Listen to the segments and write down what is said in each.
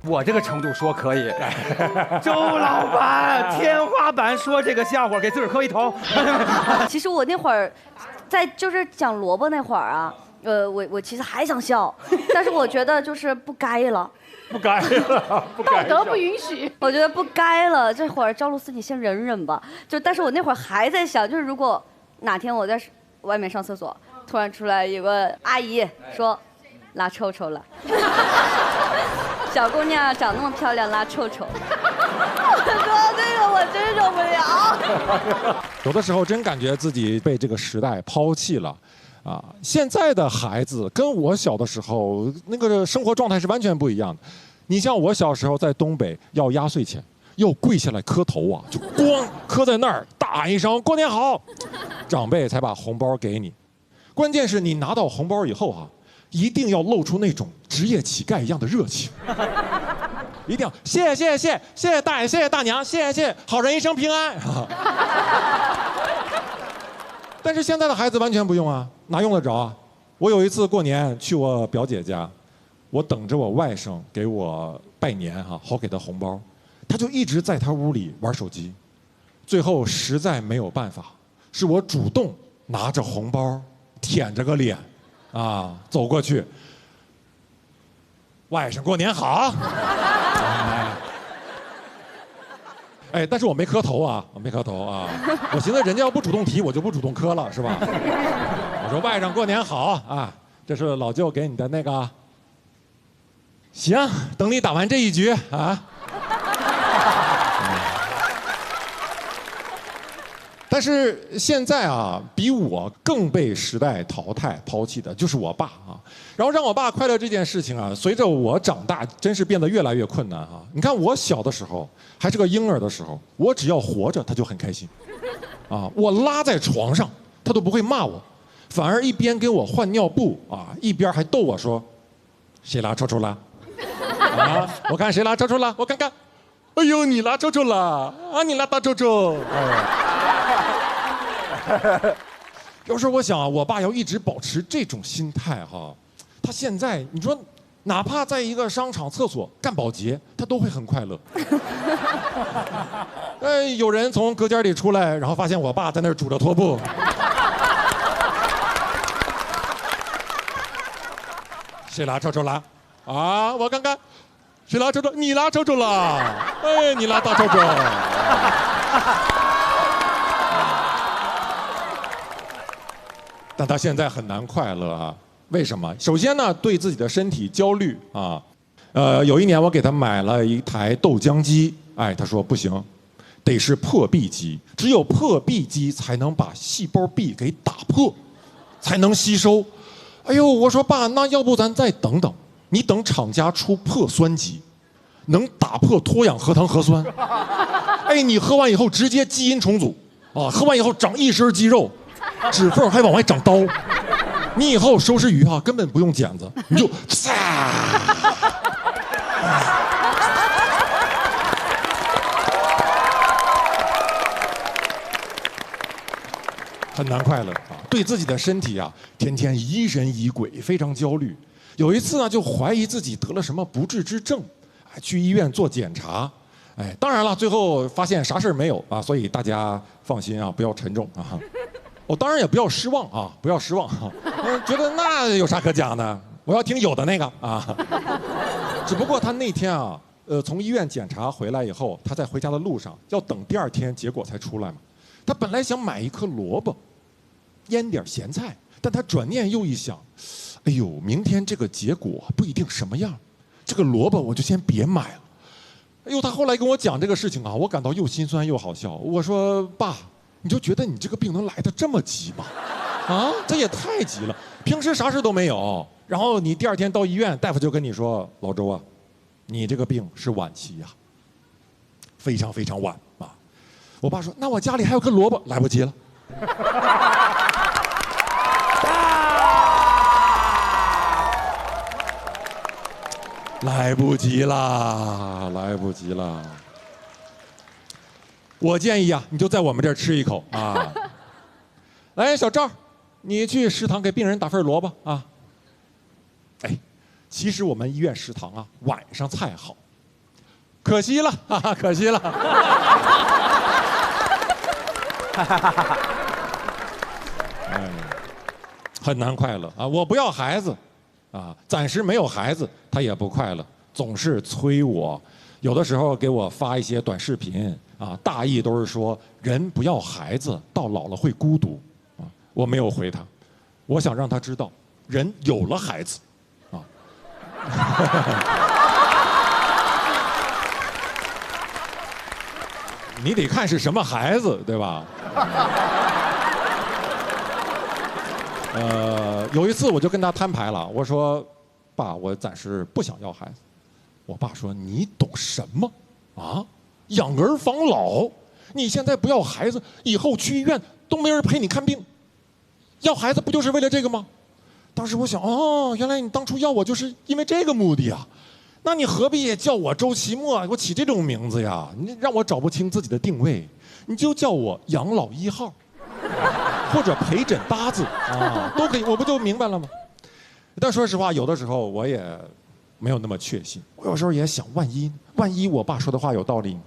我这个程度说可以。周老板，天花板说这个笑话，给自个儿磕一头。其实我那会儿，在就是讲萝卜那会儿啊，我其实还想笑，但是我觉得就是不该了。不该了，不该。道德不允许。我觉得不该了，这会儿赵露思你先忍忍吧。但是我那会儿还在想，就是如果哪天我在外面上厕所，突然出来有个阿姨说拉臭臭了，小姑娘长那么漂亮拉臭臭，我说这个我真受不了。有的时候真感觉自己被这个时代抛弃了。啊，现在的孩子跟我小的时候那个生活状态是完全不一样的。你像我小时候在东北要压岁钱，要跪下来磕头啊，就咣磕在那儿，大喊一声“过年好”，长辈才把红包给你。关键是你拿到红包以后啊，一定要露出那种职业乞丐一样的热情，一定要谢谢大爷，谢谢大娘，谢谢好人一生平安。但是现在的孩子完全不用啊，哪用得着啊？我有一次过年去我表姐家，我等着我外甥给我拜年哈，好给他红包，他就一直在他屋里玩手机，最后实在没有办法，是我主动拿着红包，舔着个脸，啊，走过去，外甥过年好。哎，但是我没磕头啊，我没磕头啊。我寻思人家要不主动提，我就不主动磕了，是吧？我说外甥过年好啊，这是老舅给你的那个。行，等你打完这一局啊。但是现在啊，比我更被时代淘汰抛弃的就是我爸啊。然后让我爸快乐这件事情啊，随着我长大，真是变得越来越困难啊。你看我小的时候，还是个婴儿的时候，我只要活着，他就很开心，啊，我拉在床上，他都不会骂我，反而一边给我换尿布啊，一边还逗我说：“谁拉臭臭了？啊，我看谁拉臭臭了，我看看，哎呦，你拉臭臭了啊，你拉大臭臭。”有时候我想啊，我爸要一直保持这种心态哈，他现在你说，哪怕在一个商场厕所干保洁，他都会很快乐。有人从隔间里出来，然后发现我爸在那儿拄着拖布。谁拉臭臭了？啊，我看看，谁拉臭臭？你拉臭臭了？哎，你拉大臭臭。但他现在很难快乐啊，为什么？首先呢，对自己的身体焦虑啊。有一年我给他买了一台豆浆机，哎，他说不行，得是破壁机，只有破壁机才能把细胞壁给打破，才能吸收。哎呦，我说爸，那要不咱再等等，你等厂家出破酸机，能打破脱氧核糖核酸。哎，你喝完以后直接基因重组啊，喝完以后长一身肌肉。指缝还往外长刀，你以后收拾鱼哈根本不用剪子，你就很难快乐啊！对自己的身体啊，天天疑神疑鬼，非常焦虑。有一次呢，就怀疑自己得了什么不治之症，去医院做检查。哎，当然了，最后发现啥事儿没有啊，所以大家放心啊，不要沉重啊。我当然也不要失望啊，不要失望啊！觉得那有啥可讲的？我要听有的那个啊。只不过他那天啊，从医院检查回来以后，他在回家的路上要等第二天结果才出来嘛。他本来想买一颗萝卜，腌点咸菜，但他转念又一想，哎呦，明天这个结果不一定什么样，这个萝卜我就先别买了。哎呦，他后来跟我讲这个事情啊，我感到又心酸又好笑。我说爸。你就觉得你这个病能来得这么急吗？啊，这也太急了！平时啥事都没有，然后你第二天到医院，大夫就跟你说：“老周啊，你这个病是晚期呀，非常非常晚啊。”我爸说：“那我家里还有颗萝卜，来不及了。”来不及啦，来不及啦。我建议啊，你就在我们这儿吃一口啊。来，小赵，你去食堂给病人打份萝卜啊。哎，其实我们医院食堂啊，晚上菜好，可惜了，哈哈，可惜了。很难快乐啊！我不要孩子，啊，暂时没有孩子，他也不快乐，总是催我，有的时候给我发一些短视频啊，大意都是说人不要孩子，到老了会孤独，啊，我没有回他，我想让他知道，人有了孩子，啊。你得看是什么孩子，对吧？有一次我就跟他摊牌了，我说：“爸，我暂时不想要孩子。”我爸说：“你懂什么？啊，养儿防老，你现在不要孩子，以后去医院都没人陪你看病，要孩子不就是为了这个吗？”当时我想，哦，原来你当初要我就是因为这个目的啊，那你何必也叫我周奇墨，给我起这种名字呀？你让我找不清自己的定位，你就叫我养老1号。或者陪诊搭子啊，都可以，我不就明白了吗？但说实话，有的时候我也没有那么确信。我有时候也想，万一我爸说的话有道理，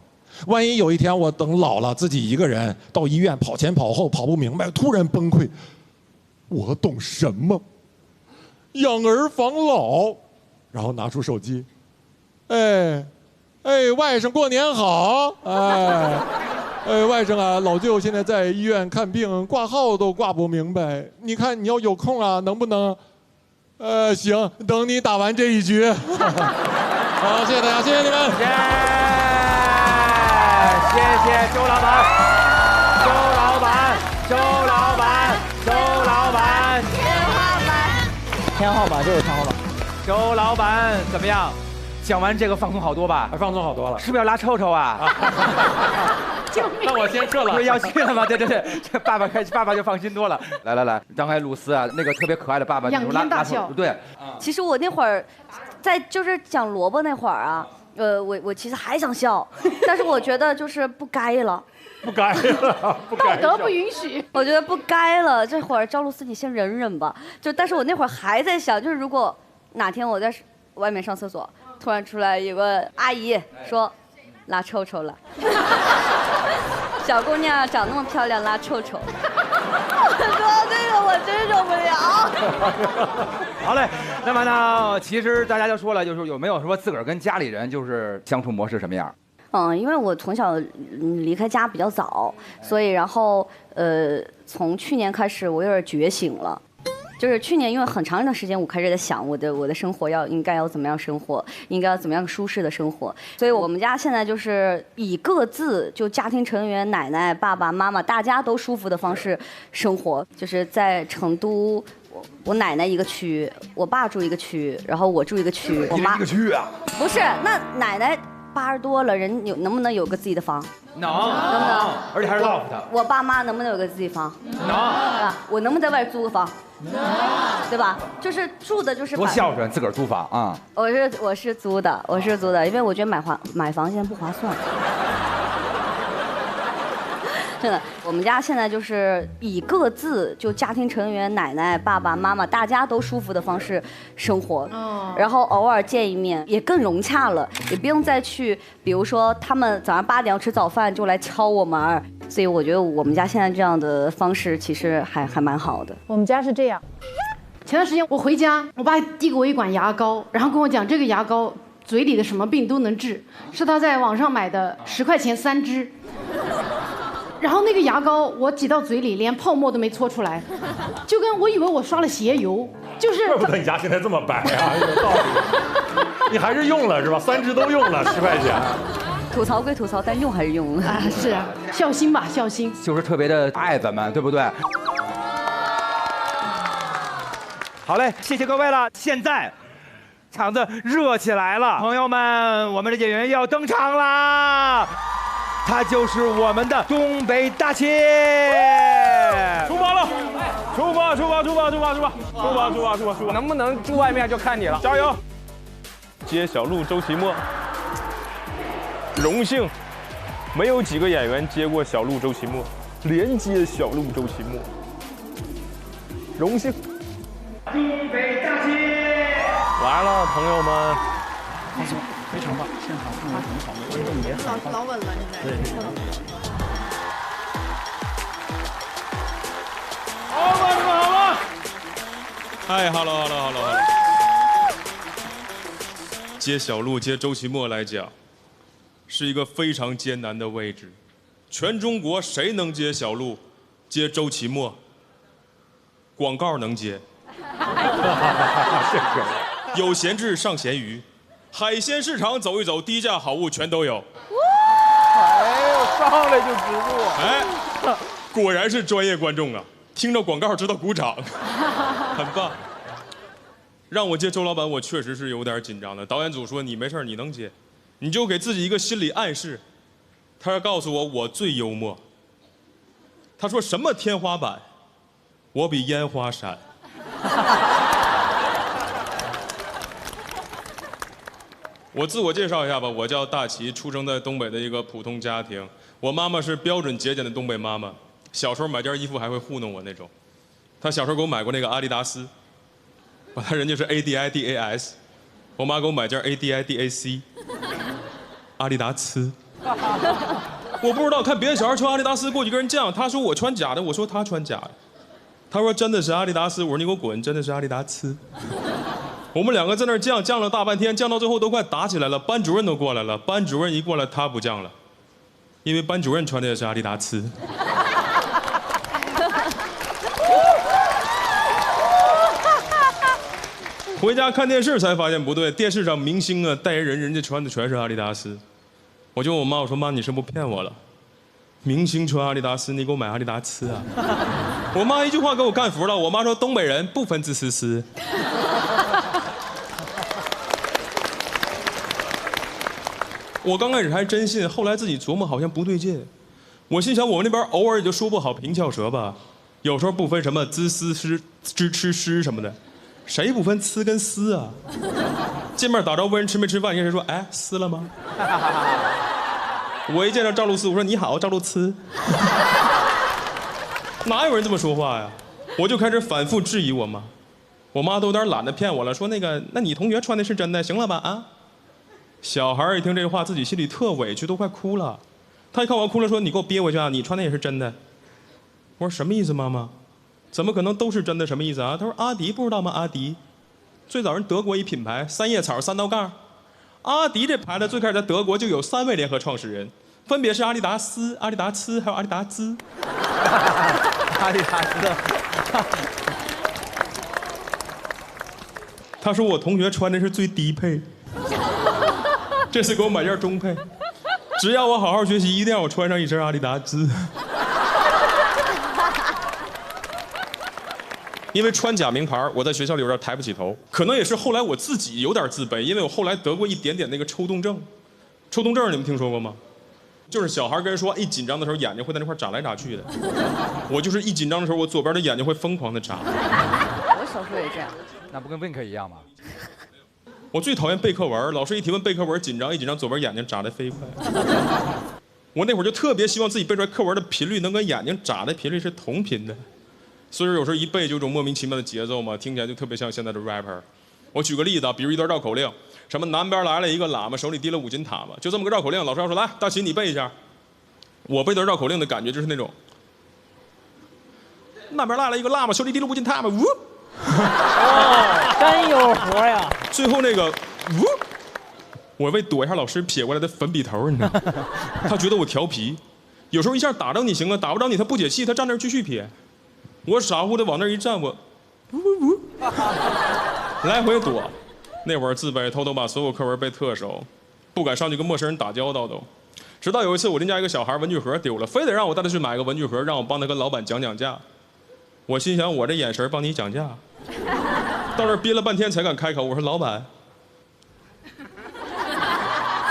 万一有一天我等老了，自己一个人到医院跑前跑后跑不明白，突然崩溃，我懂什么？养儿防老，然后拿出手机，哎，外甥过年好，哎。外甥啊，老舅现在在医院看病，挂号都挂不明白。你看你要有空啊，能不能？行，等你打完这一局。好，谢谢大家，谢谢你们。谢谢周老板，周老板，周老板，周老板，天花板就是天花板。周老板怎么样？讲完这个放松好多吧？放松好多了，是不是要拉臭臭啊？那我先撤了。不是要去了吗？对，这爸爸就放心多了。来，张开露丝啊，那个特别可爱的爸爸，仰天大笑。对，其实我那会儿，在就是讲萝卜那会儿啊，我其实还想笑，但是我觉得就是不该了。不该了，道德不允许。我觉得不该了，这会儿赵露思你先忍忍吧。但是我那会儿还在想，就是如果哪天我在外面上厕所，突然出来有个阿姨说拉臭臭了。小姑娘长那么漂亮，拉臭臭。我说这个我真受不了。好嘞，那么呢，其实大家就说了，就是有没有说自个儿跟家里人就是相处模式什么样？因为我从小离开家比较早，所以然后从去年开始我有点觉醒了。就是去年，因为很长一段时间，我开始在想我的生活应该要怎么样生活，应该要怎么样舒适的生活。所以我们家现在就是以各自就家庭成员奶奶、爸爸妈妈大家都舒服的方式生活。就是在成都，我奶奶一个区，我爸住一个区，然后我住一个区，我妈一个区啊？不是，那奶奶80多了，人能不能有个自己的房？能不能？而且还是 loft。我爸妈能不能有个自己房？能。啊，我能不能在外租个房？能。对吧？就是住的就是多孝顺，自个儿租房啊。我是租的，因为我觉得买房现在不划算。真的，我们家现在就是以各自就家庭成员奶奶、爸爸妈妈大家都舒服的方式生活，然后偶尔见一面也更融洽了，也不用再去，比如说他们早上8点要吃早饭就来敲我门，所以我觉得我们家现在这样的方式其实还蛮好的。我们家是这样，前段时间我回家，我爸递给我一管牙膏，然后跟我讲这个牙膏嘴里的什么病都能治，是他在网上买的，10块钱3支。然后那个牙膏我挤到嘴里，连泡沫都没搓出来，就跟我以为我刷了鞋油，就是。怪不得你家现在这么白啊，有道理。你还是用了是吧？3支都用了，10块钱。吐槽归吐槽，但用还是用了啊，是啊，孝心吧，孝心。就是特别的爱咱们，对不对？好嘞，谢谢各位了。现在场子热起来了，朋友们，我们的演员要登场啦！他就是我们的东北大秦，出发了，出发！能不能住外面就看你了，加油！接小鹿周奇墨，荣幸，没有几个演员接过小鹿周奇墨，连接小鹿周奇墨，荣幸。东北大秦来了，朋友们。非常棒，现场氛围很好，观众也很棒。老稳了，现在。对。好吧，你们好吗？哎，hello。接小鹿接周奇墨来讲，是一个非常艰难的位置。全中国谁能接小鹿，接周奇墨？广告能接。有闲置上闲鱼，海鲜市场走一走，低价好物全都有。哎呦，上来就直播。哎，果然是专业观众啊！听着广告知道鼓掌，很棒。让我接周老板，我确实是有点紧张的。导演组说你没事你能接，你就给自己一个心理暗示。他告诉我最幽默。他说什么天花板，我比烟花闪。我自我介绍一下吧，我叫大齐，出生在东北的一个普通家庭。我妈妈是标准节俭的东北妈妈，小时候买件衣服还会糊弄我那种。她小时候给我买过那个阿迪达斯，本来人家是 ADIDAS， 我妈给我买件 ADIDAC， 阿迪达斯。我不知道，看别的小孩穿阿迪达斯，过去跟人犟，他说我穿假的，我说他穿假的。他说真的是阿迪达斯，我说你给我滚，真的是阿迪达斯。我们两个在那儿犟了大半天，犟到最后都快打起来了。班主任都过来了，班主任一过来他不犟了，因为班主任穿的也是阿迪达斯。回家看电视才发现不对，电视上明星啊、代言人，人家穿的全是阿迪达斯。我就问我妈，我说妈，你是不是骗我了？明星穿阿迪达斯，你给我买阿迪达斯啊？我妈一句话给我干服了。我妈说东北人不分自私私。我刚开始还真信，后来自己琢磨好像不对劲。我心想我们那边偶尔也就说不好平翘舌吧，有时候不分什么滋丝丝支吃诗什么的，谁不分呲跟丝啊？见面打招呼问人吃没吃饭，人家说哎撕了吗？我一见到赵露思，我说你好，赵露思。哪有人这么说话呀？我就开始反复质疑我妈，我妈都有点懒得骗我了，说那你同学穿的是真的，行了吧啊？小孩一听这话，自己心里特委屈，都快哭了。他一看我要哭了，说你给我憋回去啊，你穿的也是真的。我说什么意思，妈妈？怎么可能都是真的？什么意思啊？他说阿迪不知道吗？阿迪，最早人德国一品牌，三叶草三道杠。阿迪这牌子最开始在德国就有3位联合创始人，分别是阿迪达斯、阿迪达斯还有阿迪达兹。阿迪达斯。他说我同学穿的是最低配，这次给我买件中配。只要我好好学习，一定要我穿上一身阿迪达兹。因为穿假名牌，我在学校里有点抬不起头，可能也是后来我自己有点自卑，因为我后来得过一点点那个抽动症。抽动症你们听说过吗？就是小孩跟人说一紧张的时候眼睛会在那块眨来眨去的。我就是一紧张的时候，我左边的眼睛会疯狂的眨。我小时候也这样。那不跟贝克一样吗？我最讨厌背课文，老师一提问背课文，紧张一紧张，左边眼睛眨得飞快。我那会儿就特别希望自己背出来课文的频率能跟眼睛眨的频率是同频的，所以有时候一背就有种莫名其妙的节奏嘛，听起来就特别像现在的 rapper。我举个例子啊，比如一段绕口令，什么南边来了一个喇嘛，手里提了5斤塔嘛，就这么个绕口令，老师要说来，大齐你背一下。我背段绕口令的感觉就是那种，那边来了一个喇嘛，手里提了5斤塔嘛，呜。哦，真有活呀！最后那个，我为躲一下老师撇过来的粉笔头，你知道吗？他觉得我调皮，有时候一下打着你行啊，打不着你他不解气，他站那儿继续撇。我傻乎的往那儿一站，我，来回躲。那会儿自卑，偷偷把所有课文背特熟，不敢上去跟陌生人打交道都。直到有一次，我邻家一个小孩文具盒丢了，非得让我带他去买个文具盒，让我帮他跟老板讲讲价。我心想，我这眼神帮你讲价。到这儿憋了半天才敢开口，我说老板，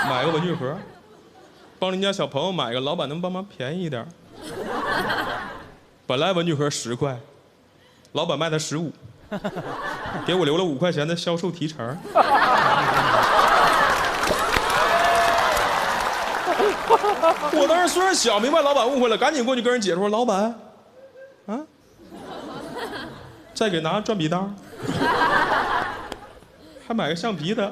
买个文具盒，帮您家小朋友买个，老板能帮忙便宜一点？本来文具盒10块，老板卖他15，给我留了5块钱的销售提成。我当时虽然小，明白老板误会了，赶紧过去跟人解释说，老板，啊，再给拿转笔刀。还买个橡皮的。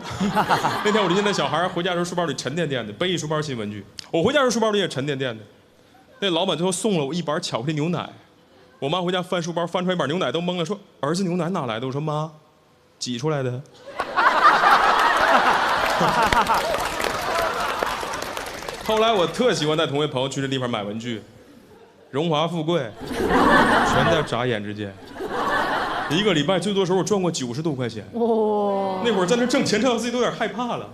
那天我邻居那小孩回家的时候，书包里沉甸甸的，背一书包新文具。我回家的时候书包里也沉甸甸的。那老板最后送了我一板巧克力牛奶。我妈回家翻书包，翻出来一板牛奶，都懵了，说：“儿子，牛奶哪来的？”我说：“妈，挤出来的。”后来我特喜欢带同位朋友去这地方买文具，荣华富贵，全在眨眼之间。一个礼拜最多时候我赚过90多块钱。哇！那会儿在那挣钱挣到自己都有点害怕了，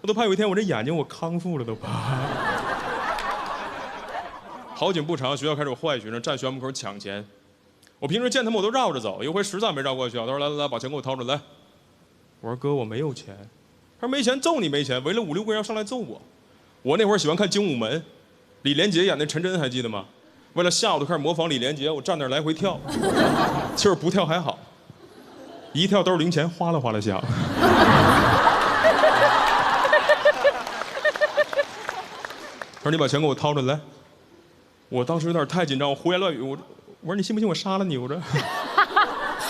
我都怕有一天我这眼睛我康复了都怕。好景不长，学校开始有坏学生站学校门口抢钱。我平时见他们我都绕着走，有回实在没绕过学校，他说：“来，把钱给我掏出来。”我说：“哥，我没有钱。”他说：“没钱揍你没钱，围了5、6个人要上来揍我。”我那会儿喜欢看《精武门》，李连杰演那陈真还记得吗？为了吓我，都开始模仿李连杰，我站那儿来回跳。其实不跳还好，一跳都是零钱，哗啦哗啦响。他说：“你把钱给我掏出来。”我当时有点太紧张，我胡言乱语，我说：“你信不信我杀了你？”我这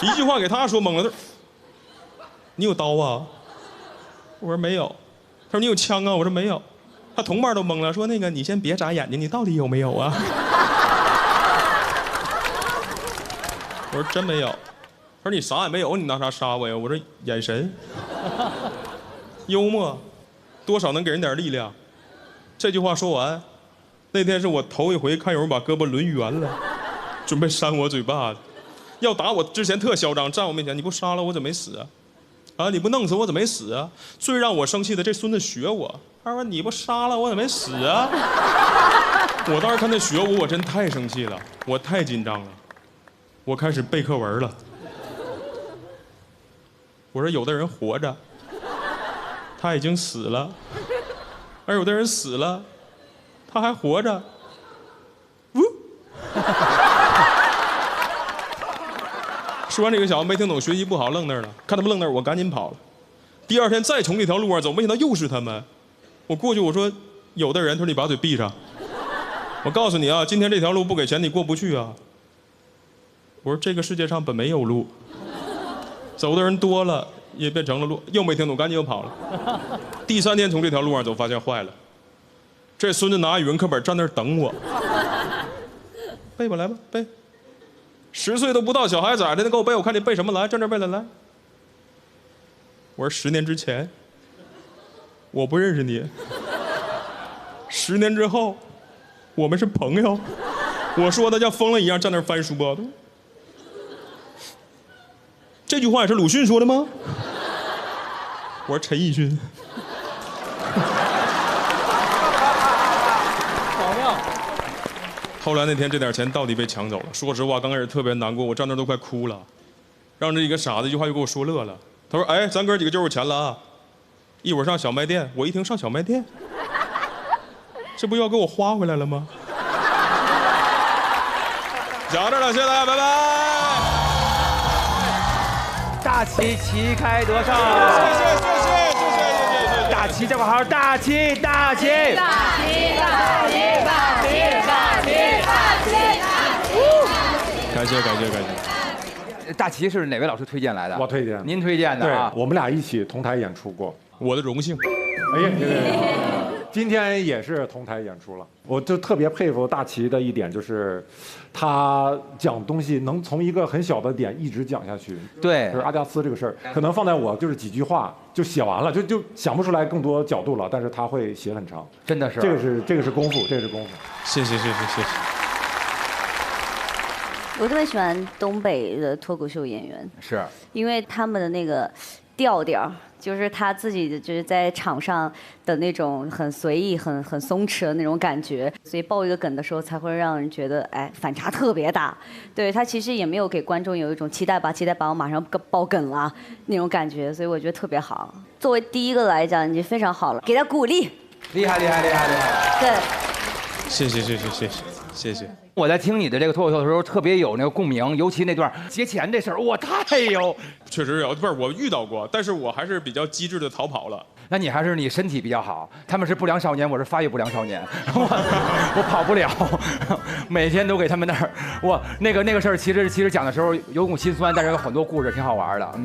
一句话给他说懵了。他说：“你有刀啊？”我说：“没有。”他说：“你有枪啊？”我说：“没有。”他同伴都懵了，说：“那个你先别眨眼睛，你到底有没有啊？”我说：“真没有。”他说：“你啥也没有，你拿啥杀我呀？”我说：“眼神，幽默，多少能给人点力量。”这句话说完，那天是我头一回看有人把胳膊抡圆了，准备扇我嘴巴子。要打我之前特嚣张，站我面前，你不杀了我怎么没死啊？啊，你不弄死我怎么没死啊？最让我生气的，这孙子学我，他说：“你不杀了我怎么没死啊？”我当时看他学我真太生气了，我太紧张了，我开始背课文了。我说：“有的人活着，他已经死了，而有的人死了，他还活着。”说完这个小子没听懂，学习不好，愣那儿了。看他们愣那儿，我赶紧跑了。第二天再从这条路上走，没想到又是他们。我过去我说：“有的人，他说你把嘴闭上。我告诉你啊，今天这条路不给钱你过不去啊。”我说：“这个世界上本没有路，走的人多了也变成了路。”又没听懂，赶紧又跑了。第3天从这条路上走，发现坏了。这孙子拿语文课本站那儿等我，背吧，来吧，背。10岁都不到小孩崽子，你给我背，我看你背什么来，站这儿背来，来。我说：“10年之前，我不认识你。10年之后，我们是朋友。”我说的像疯了一样站那儿翻书包。这句话也是鲁迅说的吗？我说：“陈奕迅。”后来那天这点钱到底被抢走了。说实话，刚开始特别难过，我站那都快哭了，让这一个傻子一句话就给我说乐了。他说：“哎，咱哥几个就有钱了啊，一会儿上小卖店。”我一听上小卖店，这不要给我花回来了吗？讲到这儿了，谢谢大家，拜拜。大旗旗开得胜，谢谢。大旗叫个好，大旗，大旗，大旗，大旗，大旗，大旗，大旗，感谢。大旗是哪位老师推荐来的？我推荐。您推荐的啊？对，我们俩一起同台演出过。我的荣幸。哎呀，今天也是同台演出了。我就特别佩服大齐的一点就是，他讲东西能从一个很小的点一直讲下去。对，就是阿加斯这个事儿，可能放在我就是几句话就写完了，就想不出来更多角度了。但是他会写很长，真的是。这个是功夫，这个是功夫。谢谢。我特别喜欢东北的脱口秀演员，是因为他们的那个调调，就是他自己就是在场上的那种很随意、很松弛的那种感觉，所以爆一个梗的时候才会让人觉得哎反差特别大。对，他其实也没有给观众有一种期待吧，我马上爆梗了那种感觉，所以我觉得特别好。作为第一个来讲，已经非常好了，给他鼓励。厉害。对，谢谢。我在听你的这个脱口秀的时候，特别有那个共鸣，尤其那段节钱这事儿，我太有。确实有，不是我遇到过，但是我还是比较机智的逃跑了。那你还是你身体比较好，他们是不良少年，我是发育不良少年，我跑不了，每天都给他们那儿。我那个事儿，其实讲的时候有股心酸，但是有很多故事挺好玩的，